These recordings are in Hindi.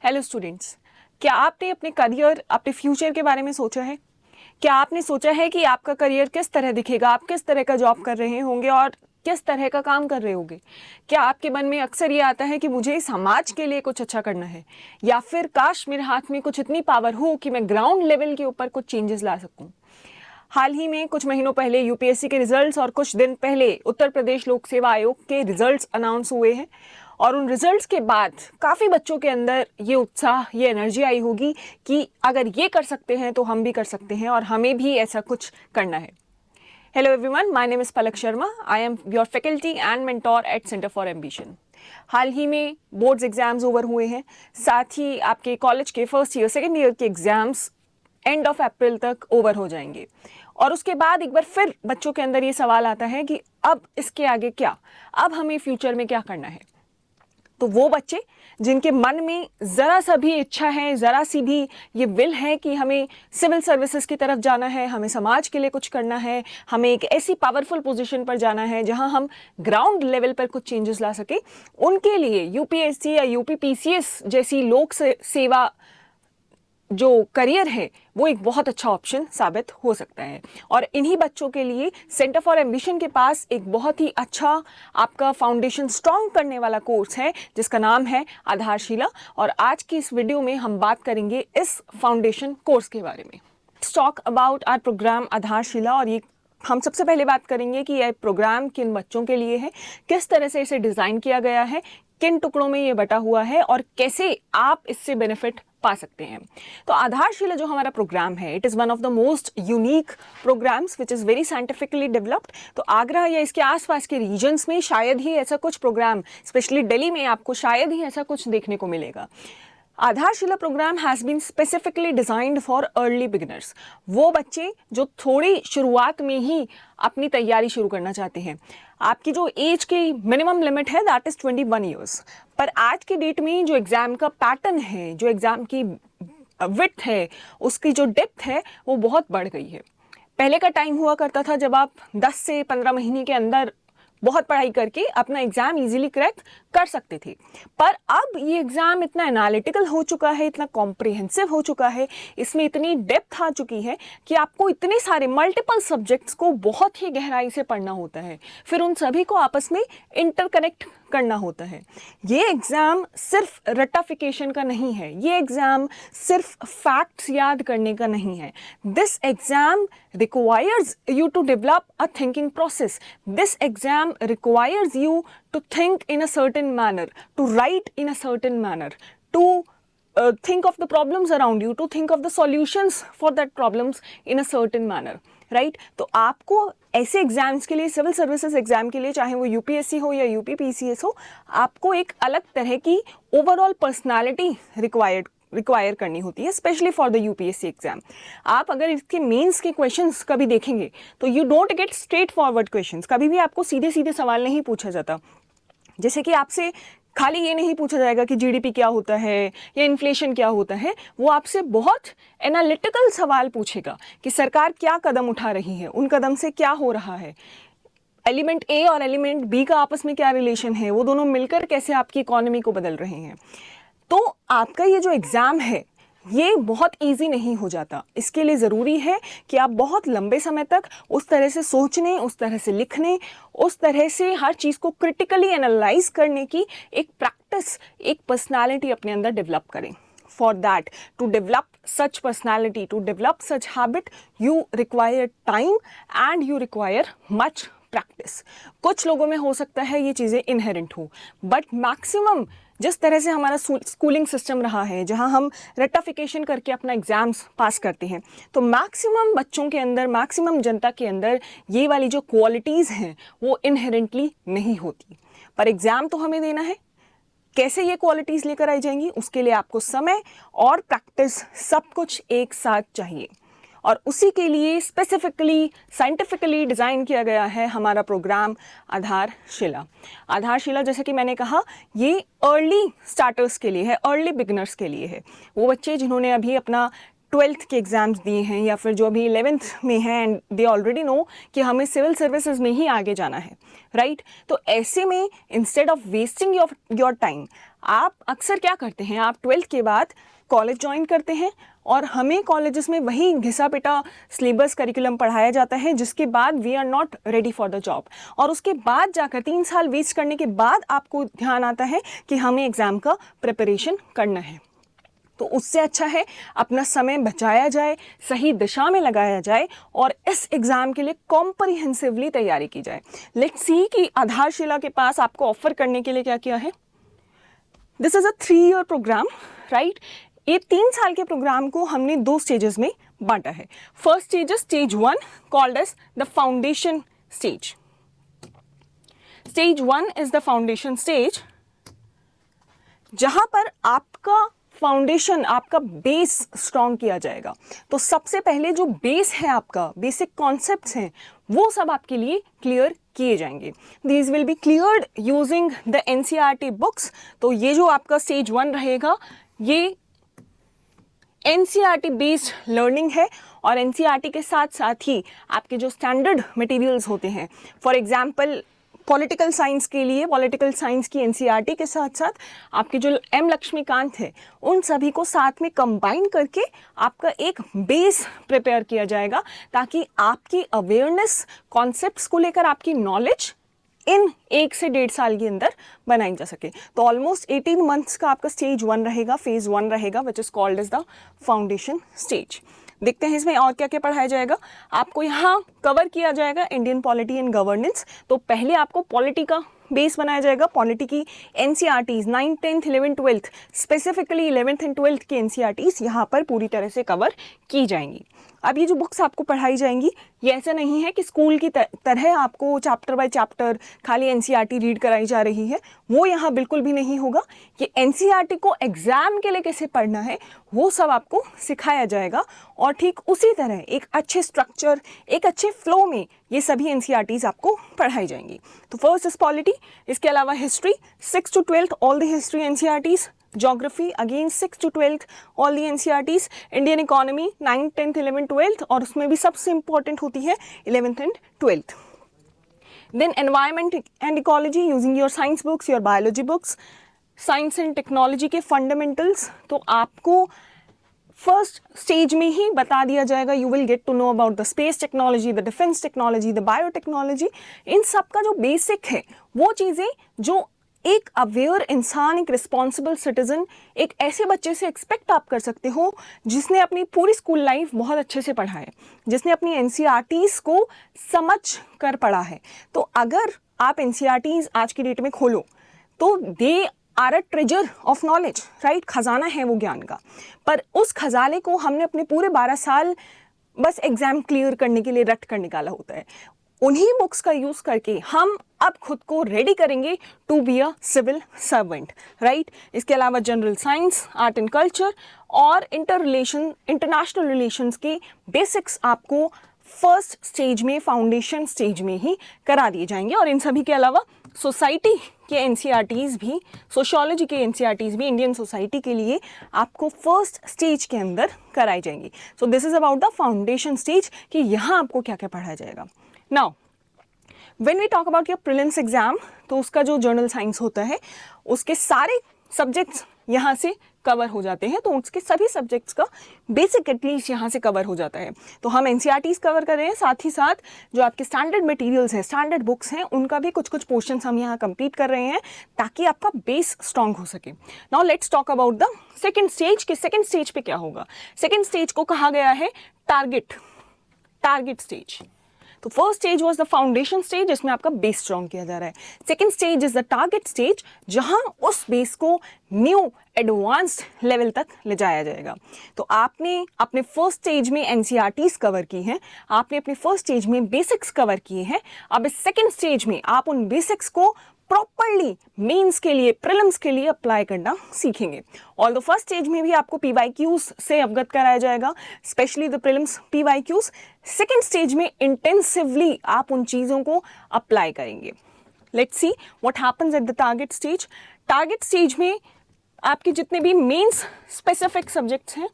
हेलो स्टूडेंट्स, क्या आपने अपने करियर, अपने फ्यूचर के बारे में सोचा है? क्या आपने सोचा है कि आपका करियर किस तरह दिखेगा, आप किस तरह का जॉब कर रहे होंगे और किस तरह का काम कर रहे होंगे? क्या आपके मन में अक्सर ये आता है कि मुझे समाज के लिए कुछ अच्छा करना है, या फिर काश मेरे हाथ में कुछ इतनी पावर हो कि मैं ग्राउंड लेवल के ऊपर कुछ चेंजेस ला सकूं? हाल ही में कुछ महीनों पहले यूपीएससी के रिजल्ट्स और कुछ दिन पहले उत्तर प्रदेश लोक सेवा आयोग के रिजल्ट्स अनाउंस हुए हैं, और उन रिजल्ट्स के बाद काफ़ी बच्चों के अंदर ये उत्साह, ये एनर्जी आई होगी कि अगर ये कर सकते हैं तो हम भी कर सकते हैं और हमें भी ऐसा कुछ करना है। Hello everyone, my name is Palak Sharma. I am your faculty and mentor at Centre for Ambition. हाल ही में बोर्ड्स एग्जाम्स ओवर हुए हैं, साथ ही आपके कॉलेज के फर्स्ट ईयर, सेकेंड ईयर के एग्जाम्स एंड ऑफ अप्रैल तक ओवर हो जाएंगे। और उसके बाद एक बार फिर बच्चों के अंदर ये सवाल आता है कि अब इसके आगे क्या, अब हमें फ्यूचर में क्या करना है। तो वो बच्चे जिनके मन में ज़रा सा भी इच्छा है, ज़रा सी भी ये विल है कि हमें सिविल सर्विसेज की तरफ जाना है, हमें समाज के लिए कुछ करना है, हमें एक ऐसी पावरफुल पोजीशन पर जाना है जहां हम ग्राउंड लेवल पर कुछ चेंजेस ला सके, उनके लिए यूपीएससी या यूपीपीसीएस जैसी लोक सेवा जो करियर है वो एक बहुत अच्छा ऑप्शन साबित हो सकता है। और इन्हीं बच्चों के लिए सेंटर फॉर एम्बिशन के पास एक बहुत ही अच्छा आपका फाउंडेशन स्ट्रॉन्ग करने वाला कोर्स है जिसका नाम है आधारशिला। और आज की इस वीडियो में हम बात करेंगे इस फाउंडेशन कोर्स के बारे में। टॉक अबाउट आवर प्रोग्राम आधारशिला। और ये हम सबसे पहले बात करेंगे कि यह प्रोग्राम किन बच्चों के लिए है, किस तरह से इसे डिज़ाइन किया गया है, किन टुकड़ों में ये बटा हुआ है और कैसे आप इससे बेनिफिट पा सकते हैं। तो आधारशिला जो हमारा प्रोग्राम है, it is one of the most unique programmes which is very scientifically developed. तो आगरा या इसके आसपास के रीजन्स में शायद ही ऐसा कुछ प्रोग्राम, स्पेशली दिल्ली में आपको शायद ही ऐसा कुछ देखने को मिलेगा। Aadharshila programme has been specifically designed for early beginners, वो बच्चे जो थोड़ी शुरुआत में ही अपनी तैयारी शुरू करना चाहते हैं। आपकी जो एज की मिनिमम लिमिट है दैट इज़ 21 ईयर्स, पर आज की डेट में जो एग्ज़ाम का पैटर्न है, जो एग्ज़ाम की विड्थ है, उसकी जो डेप्थ है वो बहुत बढ़ गई है। पहले का टाइम हुआ करता था जब आप 10 से 15 महीने के अंदर बहुत पढ़ाई करके अपना एग्ज़ाम इजीली क्रैक कर सकते थे, पर अब ये एग्ज़ाम इतना एनालिटिकल हो चुका है, इतना कॉम्प्रिहेंसिव हो चुका है, इसमें इतनी डेप्थ आ चुकी है कि आपको इतने सारे मल्टीपल सब्जेक्ट्स को बहुत ही गहराई से पढ़ना होता है, फिर उन सभी को आपस में इंटरकनेक्ट करना होता है। ये एग्ज़ाम सिर्फ रट्टाफिकेशन का नहीं है, ये एग्ज़ाम सिर्फ फैक्ट्स याद करने का नहीं है। This exam requires you to develop a thinking process. This exam requires you to think in a certain manner, to write in a certain manner, to think of the problems around you, to think of the solutions for that problems in a certain manner, right? तो आपको ऐसे एग्जाम्स के लिए, सिविल सर्विसेज एग्जाम के लिए, चाहे वो यूपीएससी हो या यूपीपीसीएस हो, आपको एक अलग तरह की ओवरऑल पर्सनालिटी रिक्वायर करनी होती है, specially for the UPSC exam. आप अगर इसके मेंस के क्वेश्चंस कभी देखेंगे तो you don't get straight forward questions, कभी भी आपको सीधे सीधे सवाल नहीं पूछा जाता। जैसे कि आपसे खाली ये नहीं पूछा जाएगा कि जीडीपी क्या होता है या इन्फ्लेशन क्या होता है, वो आपसे बहुत एनालिटिकल सवाल पूछेगा कि सरकार क्या कदम उठा रही है, उन कदम से क्या हो रहा है, एलिमेंट ए और एलिमेंट बी का आपस में क्या रिलेशन है, वो दोनों मिलकर कैसे आपकी इकोनॉमी को बदल रहे हैं। तो आपका ये जो एग्ज़ाम है ये बहुत इजी नहीं हो जाता। इसके लिए ज़रूरी है कि आप बहुत लंबे समय तक उस तरह से सोचने, उस तरह से लिखने, उस तरह से हर चीज़ को क्रिटिकली एनालाइज करने की एक प्रैक्टिस, एक पर्सनालिटी अपने अंदर डेवलप करें। For that, to develop such personality, to develop such habit, you require time and you require much practice. कुछ लोगों में हो सकता है ये चीज़ें इनहेरेंट हो, बट मैक्सिमम जिस तरह से हमारा स्कूलिंग सिस्टम रहा है, जहां हम रट्टाफिकेशन करके अपना एग्ज़ाम्स पास करते हैं, तो मैक्सिमम बच्चों के अंदर, मैक्सिमम जनता के अंदर ये वाली जो क्वालिटीज़ हैं वो इनहेरेंटली नहीं होती। पर एग्ज़ाम तो हमें देना है। कैसे ये क्वालिटीज़ लेकर आई जाएंगी, उसके लिए आपको समय और प्रैक्टिस सब कुछ एक साथ चाहिए, और उसी के लिए स्पेसिफिकली साइंटिफिकली डिज़ाइन किया गया है हमारा प्रोग्राम आधारशिला। आधारशिला, जैसे कि मैंने कहा, ये अर्ली स्टार्टर्स के लिए है, अर्ली बिगिनर्स के लिए है। वो बच्चे जिन्होंने अभी अपना 12th के एग्ज़ाम्स दिए हैं या फिर जो अभी 11th में हैं एंड दे ऑलरेडी नो कि हमें सिविल सर्विसेज में ही आगे जाना है, राइट? तो ऐसे में instead of wasting your time, आप अक्सर क्या करते हैं, आप 12th के बाद कॉलेज ज्वाइन करते हैं और हमें कॉलेजेस में वही घिसा पिटा सिलेबस करिकुलम पढ़ाया जाता है, जिसके बाद we are not ready for the job, और उसके बाद जाकर 3 साल वेस्ट करने के बाद आपको ध्यान आता है कि हमें एग्ज़ाम का प्रिपरेशन करना है। तो उससे अच्छा है अपना समय बचाया जाए, सही दिशा में लगाया जाए और इस एग्ज़ाम के लिए कॉम्प्रिहेंसिवली तैयारी की जाए। लेट्स सी कि आधारशिला के पास आपको ऑफर करने के लिए क्या किया है। This is a 3-year programme, right. ये 3 साल के प्रोग्राम को हमने 2 स्टेजेस में बांटा है। फर्स्ट स्टेज है stage 1 called as the foundation stage. Stage 1 is the foundation stage, जहां पर आपका फाउंडेशन, आपका बेस स्ट्रॉन्ग किया जाएगा। तो सबसे पहले जो बेस है, आपका बेसिक कॉन्सेप्ट्स हैं, वो सब आपके लिए क्लियर किए जाएंगे। These will be cleared using the NCERT books. तो ये जो आपका स्टेज 1 रहेगा, ये NCERT बेस्ड लर्निंग है और NCERT के साथ साथ ही आपके जो स्टैंडर्ड मटेरियल्स होते हैं, फॉर एग्जांपल पॉलिटिकल साइंस के लिए पॉलिटिकल साइंस की NCERT के साथ साथ आपके जो M लक्ष्मीकांत है, उन सभी को साथ में कंबाइन करके आपका एक बेस प्रिपेयर किया जाएगा, ताकि आपकी अवेयरनेस, कॉन्सेप्ट्स को लेकर आपकी नॉलेज इन 1 से 1.5 साल के अंदर बनाई जा सके। तो ऑलमोस्ट 18 मंथ्स का आपका स्टेज 1 रहेगा, फेज 1 रहेगा, which is called as the foundation stage. देखते हैं इसमें और क्या क्या पढ़ाया जाएगा। आपको यहाँ कवर किया जाएगा इंडियन पॉलिटी एंड गवर्नेंस। तो पहले आपको पॉलिटी का बेस बनाया जाएगा। पॉलिटी की NCERTs 9th 10th 11th 12th, specifically 11th and 12th की NCERTs यहाँ पर पूरी तरह से कवर की जाएंगी। अब ये जो बुक्स आपको पढ़ाई जाएंगी, ये ऐसा नहीं है कि स्कूल की तरह आपको चैप्टर बाय चैप्टर खाली NCERT रीड कराई जा रही है, वो यहाँ बिल्कुल भी नहीं होगा। ये NCERT को एग्जाम के लिए कैसे पढ़ना है, वो सब आपको सिखाया जाएगा और ठीक उसी तरह एक अच्छे स्ट्रक्चर, एक अच्छे फ्लो में ये सभी NCERTs आपको पढ़ाई जाएंगी। तो फर्स्ट इज पॉलिटी, इसके अलावा history 6 to 12th all the history NCERTs, geography again 6 to 12th all the NCERTs, Indian economy 9th 10th 11th 12th, और उसमें भी सबसे इंपॉर्टेंट होती है 11th and 12th। Then environment and ecology using your science books, your biology books, science and technology के फंडामेंटल्स। तो आपको फर्स्ट स्टेज में ही बता दिया जाएगा, you will get to know about the space technology, the defence technology, the biotechnology. इन सब का जो बेसिक है, वो चीज़ें जो एक अवेयर इंसान, एक रिस्पॉन्सिबल सिटीजन, एक ऐसे बच्चे से एक्सपेक्ट आप कर सकते हो जिसने अपनी पूरी स्कूल लाइफ बहुत अच्छे से पढ़ा है, जिसने अपनी NCERTs को समझ कर पढ़ा है। तो अगर आप NCERTs आज की डेट में खोलो तो they are a treasure of knowledge, right. खजाना है वो ज्ञान का, पर उस खजाने को हमने अपने पूरे 12 साल बस एग्जाम क्लियर करने के लिए रट कर निकाला होता है। उन्हीं बुक्स का यूज करके हम अब खुद को रेडी करेंगे to be a civil servant, right. इसके अलावा general science, art and culture और इंटरनेशनल रिलेशंस के बेसिक्स आपको फर्स्ट स्टेज में, फाउंडेशन स्टेज में ही करा दिए जाएंगे। और इन सभी के अलावा सोसाइटी के NCERTs भी, सोशियोलॉजी के NCERTs भी इंडियन सोसाइटी के लिए आपको फर्स्ट स्टेज के अंदर कराई जाएंगी। So this is about the foundation stage कि यहाँ आपको क्या क्या पढ़ाया जाएगा। Now when we talk about your prelims exam, तो उसका जो जर्नल साइंस होता है, उसके सारे सब्जेक्ट्स यहाँ से कवर हो जाते हैं। तो उसके सभी सब्जेक्ट्स का बेसिक एटलीस्ट यहाँ से कवर हो जाता है। तो हम NCERTs कवर कर रहे हैं, साथ ही साथ जो आपके स्टैंडर्ड मटेरियल्स हैं, स्टैंडर्ड बुक्स हैं, उनका भी कुछ कुछ पोर्शंस हम यहाँ कंप्लीट कर रहे हैं ताकि आपका बेस स्ट्रॉन्ग हो सके। Now let's talk about the second stage कि सेकेंड स्टेज पे क्या होगा। सेकेंड स्टेज को कहा गया है टारगेट स्टेज। तो first stage was the foundation stage, जिसमें आपका बेस स्ट्रॉन्ग किया जा रहा है। Second stage is the target stage, जहां उस बेस को न्यू एडवांस्ड लेवल तक ले जाया जाएगा। तो आपने अपने फर्स्ट स्टेज में NCERTs कवर की हैं, आपने अपने फर्स्ट स्टेज में बेसिक्स कवर किए हैं। अब इस सेकेंड स्टेज में आप उन बेसिक्स को प्रॉपरली मेंस के लिए, प्रीलिम्स के लिए अप्लाई करना सीखेंगे। और द फर्स्ट स्टेज में भी आपको PYQs से अवगत कराया जाएगा, specially the prelims PYQs। Second stage में इंटेंसिवली आप उन चीज़ों को अप्लाई करेंगे। Let's see what happens at the target stage. Target stage में आपके जितने भी मेंस स्पेसिफिक सब्जेक्ट्स हैं,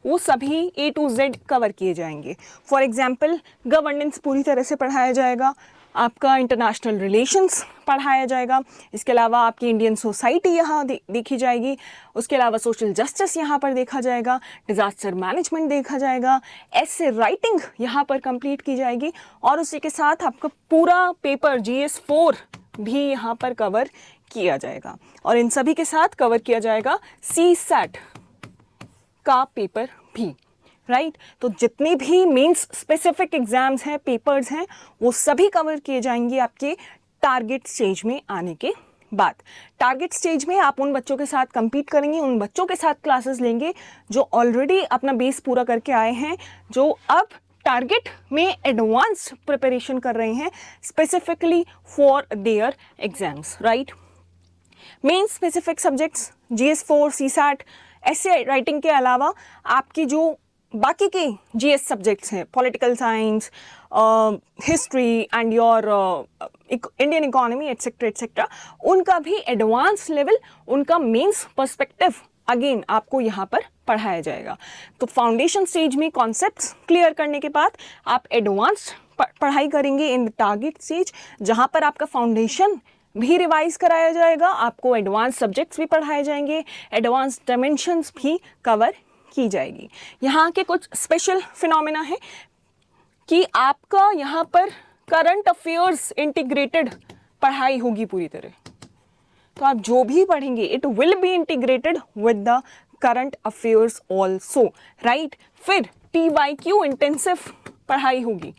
वो सभी A to Z कवर किए जाएंगे। फॉर एग्जाम्पल गवर्नेंस पूरी तरह से पढ़ाया जाएगा, आपका इंटरनेशनल रिलेशंस पढ़ाया जाएगा। इसके अलावा आपकी इंडियन सोसाइटी यहाँ देखी जाएगी। उसके अलावा सोशल जस्टिस यहाँ पर देखा जाएगा, डिज़ास्टर मैनेजमेंट देखा जाएगा, ऐसे राइटिंग यहाँ पर कंप्लीट की जाएगी और उसी के साथ आपका पूरा पेपर GS4 भी यहाँ पर कवर किया जाएगा और इन सभी के साथ कवर किया जाएगा CSAT का पेपर भी, राइट। तो जितने भी मेंस स्पेसिफिक एग्जाम्स हैं, पेपर्स हैं, वो सभी कवर किए जाएंगे आपके टारगेट स्टेज में आने के बाद। टारगेट स्टेज में आप उन बच्चों के साथ compete करेंगे, उन बच्चों के साथ क्लासेस लेंगे जो ऑलरेडी अपना बेस पूरा करके आए हैं, जो अब टारगेट में एडवांस प्रिपरेशन कर रहे हैं specifically for their exams, right. Main specific subjects GS4, CSAT, ऐसे राइटिंग के अलावा आपकी जो बाकी के GS सब्जेक्ट्स हैं, political science, history and your Indian economy etcetera etcetera, उनका भी एडवांस लेवल, उनका मेंस पर्सपेक्टिव अगेन आपको यहाँ पर पढ़ाया जाएगा। तो फाउंडेशन स्टेज में कॉन्सेप्ट्स क्लियर करने के बाद आप एडवांस पढ़ाई करेंगे इन टारगेट स्टेज, जहाँ पर आपका फाउंडेशन भी रिवाइज कराया जाएगा, आपको एडवांस सब्जेक्ट्स भी पढ़ाए जाएंगे, एडवांस डायमेंशंस भी कवर की जाएगी। यहाँ के कुछ स्पेशल फिनोमेना है कि आपका यहाँ पर करंट अफेयर्स इंटीग्रेटेड पढ़ाई होगी पूरी तरह। तो आप जो भी पढ़ेंगे it will be integrated with the current affairs also, right. फिर PYQ इंटेंसिव पढ़ाई होगी,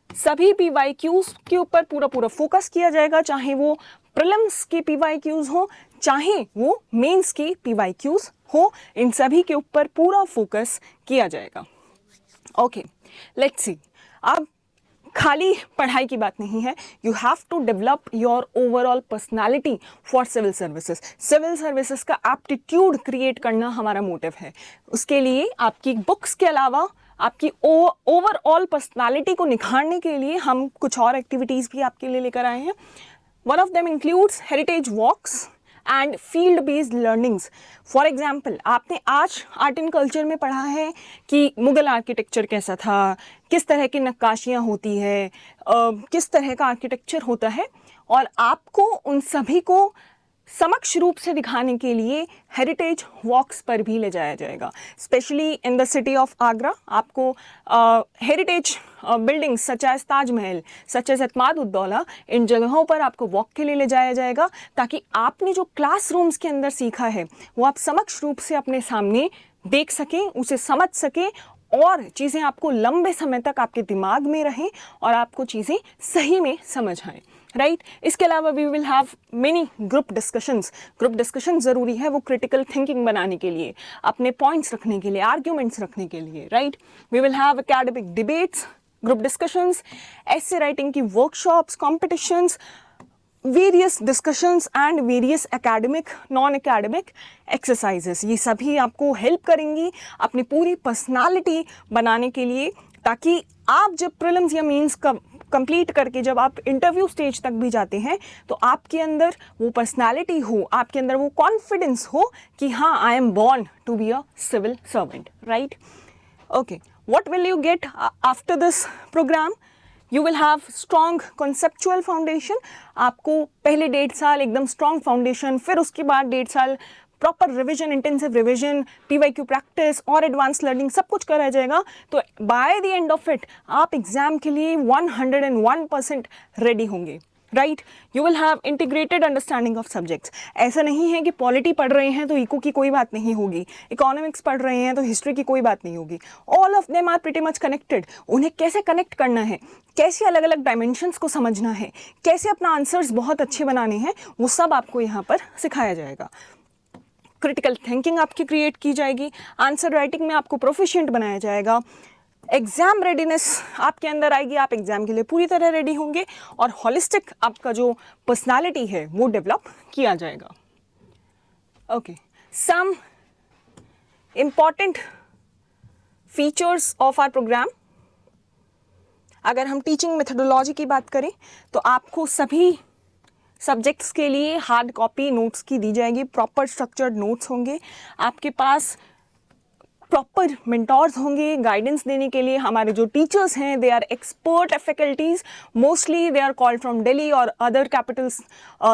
सभी PYQs के ऊपर पूरा फोकस किया जाएगा, चाहे वो प्रीलिम्स के PYQs हो, चाहे वो मेंस के PYQs हो, इन सभी के ऊपर पूरा फोकस किया जाएगा। Okay, let's see. अब खाली पढ़ाई की बात नहीं है, you have to develop your overall personality for civil services. Civil services का एप्टीट्यूड क्रिएट करना हमारा मोटिव है। उसके लिए आपकी बुक्स के अलावा आपकी ओवरऑल पर्सनालिटी को निखारने के लिए हम कुछ और एक्टिविटीज़ भी आपके लिए लेकर आए हैं। One of them includes heritage walks and field based learnings. For example, आपने आज आर्ट एंड कल्चर में पढ़ा है कि मुगल आर्किटेक्चर कैसा था, किस तरह की नक्काशियाँ होती है, किस तरह का आर्किटेक्चर होता है, और आपको उन सभी को समक्ष रूप से दिखाने के लिए हेरिटेज वॉक्स पर भी ले जाया जाएगा। Specially in the city of Agra आपको heritage buildings such as Taj Mahal, such as Itimad-ud-Daulah, इन जगहों पर आपको वॉक के लिए ले जाया जाएगा, ताकि आपने जो क्लासरूम्स के अंदर सीखा है वो आप समक्ष रूप से अपने सामने देख सकें, उसे समझ सकें और चीज़ें आपको लंबे समय तक आपके दिमाग में रहें और आपको चीज़ें सही में समझ आएँ, राइट। इसके अलावा we will have many group discussions. Group discussion ज़रूरी है वो क्रिटिकल थिंकिंग बनाने के लिए, अपने पॉइंट्स रखने के लिए, आर्ग्यूमेंट्स रखने के लिए, right. We will have academic debates, group discussions, ऐसे राइटिंग की workshops, competitions, various discussions and various academic non academic exercises. ये सभी आपको हेल्प करेंगी अपनी पूरी पर्सनालिटी बनाने के लिए, ताकि आप जब प्रीलिम्स या मेंस का कंप्लीट करके जब आप इंटरव्यू स्टेज तक भी जाते हैं तो आपके अंदर वो पर्सनालिटी हो, आपके अंदर वो कॉन्फिडेंस हो कि हाँ, I am born to be a civil servant, right. Okay, what will you get after this programme? You will have strong conceptual foundation. आपको पहले 1.5 साल एकदम स्ट्रॉन्ग फाउंडेशन, फिर उसके बाद 1.5 साल proper revision, intensive revision, PYQ practice और एडवांस लर्निंग सब कुछ कराया जाएगा। तो by the end of it आप एग्जाम के लिए 101% रेडी होंगे, right. You will have integrated understanding of subjects. ऐसा नहीं है कि पॉलिटी पढ़ रहे हैं तो इको की कोई बात नहीं होगी, इकोनॉमिक्स पढ़ रहे हैं तो हिस्ट्री की कोई बात नहीं होगी। All of them are pretty much connected. उन्हें कैसे कनेक्ट करना है, कैसे अलग अलग डायमेंशंस को समझना है, कैसे अपना आंसर्स बहुत अच्छे बनाने हैं, वो सब आपको यहाँ पर सिखाया जाएगा। क्रिटिकल थिंकिंग आपकी क्रिएट की जाएगी, आंसर राइटिंग में आपको प्रोफिशिएंट बनाया जाएगा, एग्जाम रेडीनेस आपके अंदर आएगी, आप एग्जाम के लिए पूरी तरह रेडी होंगे और हॉलिस्टिक आपका जो पर्सनालिटी है वो डेवलप किया जाएगा। Okay, some important features of our programme. अगर हम टीचिंग मेथडोलॉजी की बात करें तो आपको सभी सब्जेक्ट्स के लिए हार्ड कॉपी नोट्स की दी जाएगी, प्रॉपर स्ट्रक्चर्ड नोट्स होंगे आपके पास। प्रॉपर मेंटोर्स होंगे गाइडेंस देने के लिए। हमारे जो टीचर्स हैं they are expert faculties, mostly they are called from Delhi और अदर कैपिटल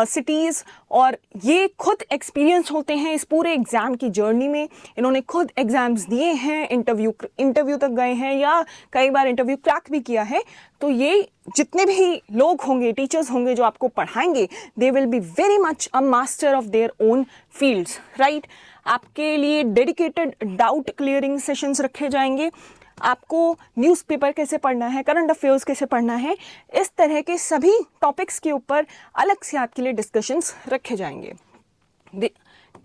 सिटीज़, और ये खुद एक्सपीरियंस होते हैं इस पूरे एग्ज़ाम की जर्नी में। इन्होंने खुद एग्ज़ाम्स दिए हैं, इंटरव्यू तक गए हैं या कई बार इंटरव्यू क्रैक भी किया है। तो ये जितने भी लोग होंगे, टीचर्स होंगे जो आपको पढ़ाएंगे, they will be very much a master of their own fields, right. आपके लिए डेडिकेटेड डाउट क्लियरिंग सेशंस रखे जाएंगे। आपको न्यूज़पेपर कैसे पढ़ना है, करंट अफेयर्स कैसे पढ़ना है, इस तरह के सभी टॉपिक्स के ऊपर अलग से आपके लिए डिस्कशंस रखे जाएंगे।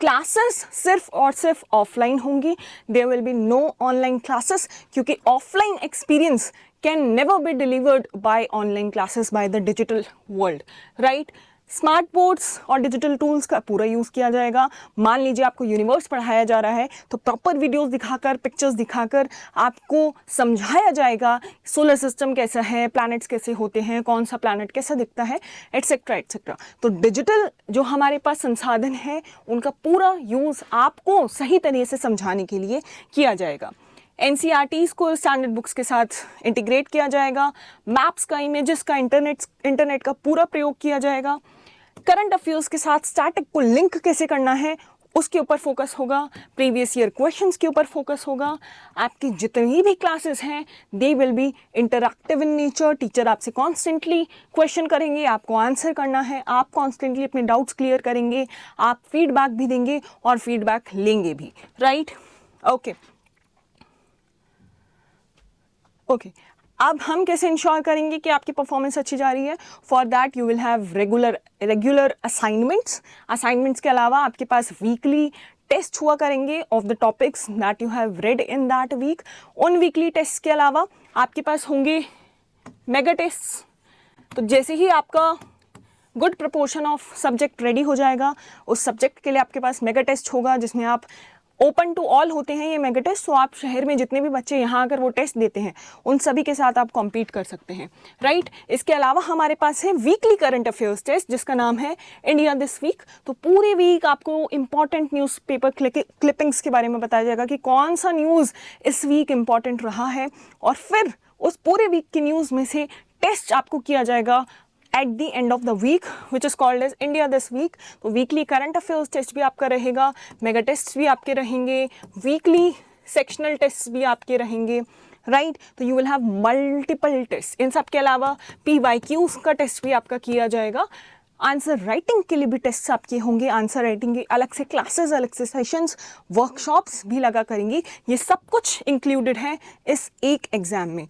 क्लासेस सिर्फ और सिर्फ ऑफलाइन होंगी, there will be no online classes, क्योंकि offline experience can never be delivered by online classes by the digital world, right. Smart boards और डिजिटल टूल्स का पूरा यूज़ किया जाएगा। मान लीजिए आपको यूनिवर्स पढ़ाया जा रहा है तो प्रॉपर वीडियोस दिखाकर, पिक्चर्स दिखाकर आपको समझाया जाएगा सोलर सिस्टम कैसा है, प्लैनेट्स कैसे होते हैं, कौन सा प्लैनेट कैसा दिखता है, एटसेट्रा एटसेट्रा। तो डिजिटल जो हमारे पास संसाधन है उनका पूरा यूज़ आपको सही तरीके से समझाने के लिए किया जाएगा। NCERTs को स्टैंडर्ड बुक्स के साथ इंटीग्रेट किया जाएगा। मैप्स का, इमेजेस का, इंटरनेट का पूरा प्रयोग किया जाएगा। करंट अफेयर्स के साथ स्टैटिक को लिंक कैसे करना है उसके ऊपर फोकस होगा। प्रीवियस ईयर क्वेश्चंस के ऊपर फोकस होगा। आपकी जितनी भी क्लासेस हैं they will be interactive in nature. Teacher आपसे कॉन्स्टेंटली क्वेश्चन करेंगे, आपको आंसर करना है, आप कॉन्स्टेंटली अपने डाउट्स क्लियर करेंगे, आप फीडबैक भी देंगे और फीडबैक लेंगे भी, राइट। ओके, अब हम कैसे इंश्योर करेंगे कि आपकी परफॉर्मेंस अच्छी जा रही है? For that you will have regular assignments के अलावा आपके पास वीकली टेस्ट हुआ करेंगे of the topics that you have read in that week. उन वीकली टेस्ट के अलावा आपके पास होंगे मेगा टेस्ट। तो जैसे ही आपका good proportion of subject ready हो जाएगा, उस सब्जेक्ट के लिए आपके पास मेगा टेस्ट होगा जिसमें आप ओपन टू ऑल होते हैं ये मेगा टेस्ट। तो आप शहर में जितने भी बच्चे यहाँ आकर वो टेस्ट देते हैं उन सभी के साथ आप कॉम्पीट कर सकते हैं, राइट। इसके अलावा हमारे पास है वीकली करंट अफेयर्स टेस्ट जिसका नाम है इंडिया दिस वीक। तो पूरे वीक आपको इंपॉर्टेंट न्यूज़पेपर क्लिपिंग्स के बारे में बताया जाएगा कि कौन सा न्यूज़ इस वीक इंपॉर्टेंट रहा है, और फिर उस पूरे वीक की न्यूज़ में से टेस्ट आपको किया जाएगा at the end of the week which is called as India this week. तो वीकली करंट अफेयर्स टेस्ट भी आपका रहेगा, मेगा टेस्ट भी आपके रहेंगे, वीकली सेक्शनल टेस्ट भी आपके रहेंगे, राइट। तो you will have multiple test. इन सब के अलावा PYQs का टेस्ट भी आपका किया जाएगा। आंसर राइटिंग के लिए भी टेस्ट आपके होंगे। आंसर राइटिंग के अलग से क्लासेस, अलग से सेशंस, वर्कशॉप्स भी लगा करेंगे। ये सब कुछ इंक्लूडेड है इस एक एग्ज़ाम में।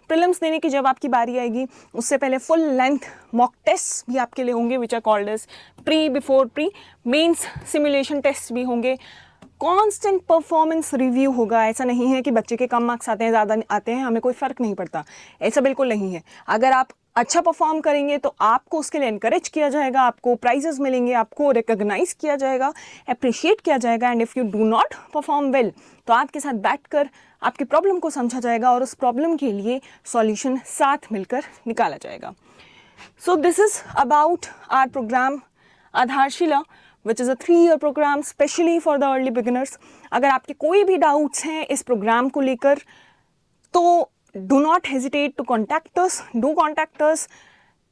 प्रीलिम्स देने की जब आपकी बारी आएगी उससे पहले फुल लेंथ मॉक टेस्ट भी आपके लिए होंगे which are called as before pre. Mains simulation test भी होंगे। कांस्टेंट परफॉर्मेंस रिव्यू होगा। ऐसा नहीं है कि बच्चे के कम मार्क्स आते हैं, ज़्यादा आते हैं, हमें कोई फ़र्क नहीं पड़ता, ऐसा बिल्कुल नहीं है। अगर आप अच्छा परफॉर्म करेंगे तो आपको उसके लिए इनकरेज किया जाएगा, आपको प्राइजेस मिलेंगे, आपको रिकॉग्नाइज किया जाएगा, अप्रिशिएट किया जाएगा। And if you do not perform well तो आपके साथ बैठकर आपकी प्रॉब्लम को समझा जाएगा और उस प्रॉब्लम के लिए सॉल्यूशन साथ मिलकर निकाला जाएगा। So this is about our programme Aadharshila which is a 3-year program specially for the early beginners। अगर आपके कोई भी डाउट्स हैं इस प्रोग्राम को लेकर तो do not hesitate to contact us, do contact us,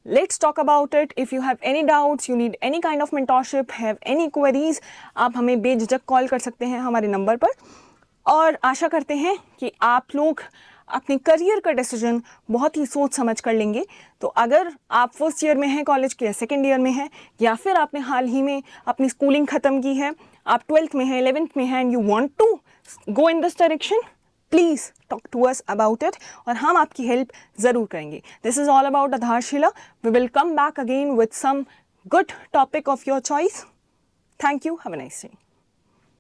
let's talk about it। if you have any doubts, you need any kind of mentorship, have any queries, आप हमें बेझिझक कॉल कर सकते हैं हमारे नंबर पर। और आशा करते हैं कि आप लोग अपने करियर का डिसीजन बहुत ही सोच समझ कर लेंगे। तो अगर आप फर्स्ट ईयर में हैं कॉलेज के या सेकेंड ईयर में हैं, या फिर आपने हाल ही में अपनी स्कूलिंग ख़त्म की है, आप 12th में हैं, 11th में हैं, and you want to go in this direction, please talk to us about it और हम आपकी हेल्प ज़रूर करेंगे। This is all about Aadharshila. We will come back again with some good topic of your choice. Thank you, have a nice day.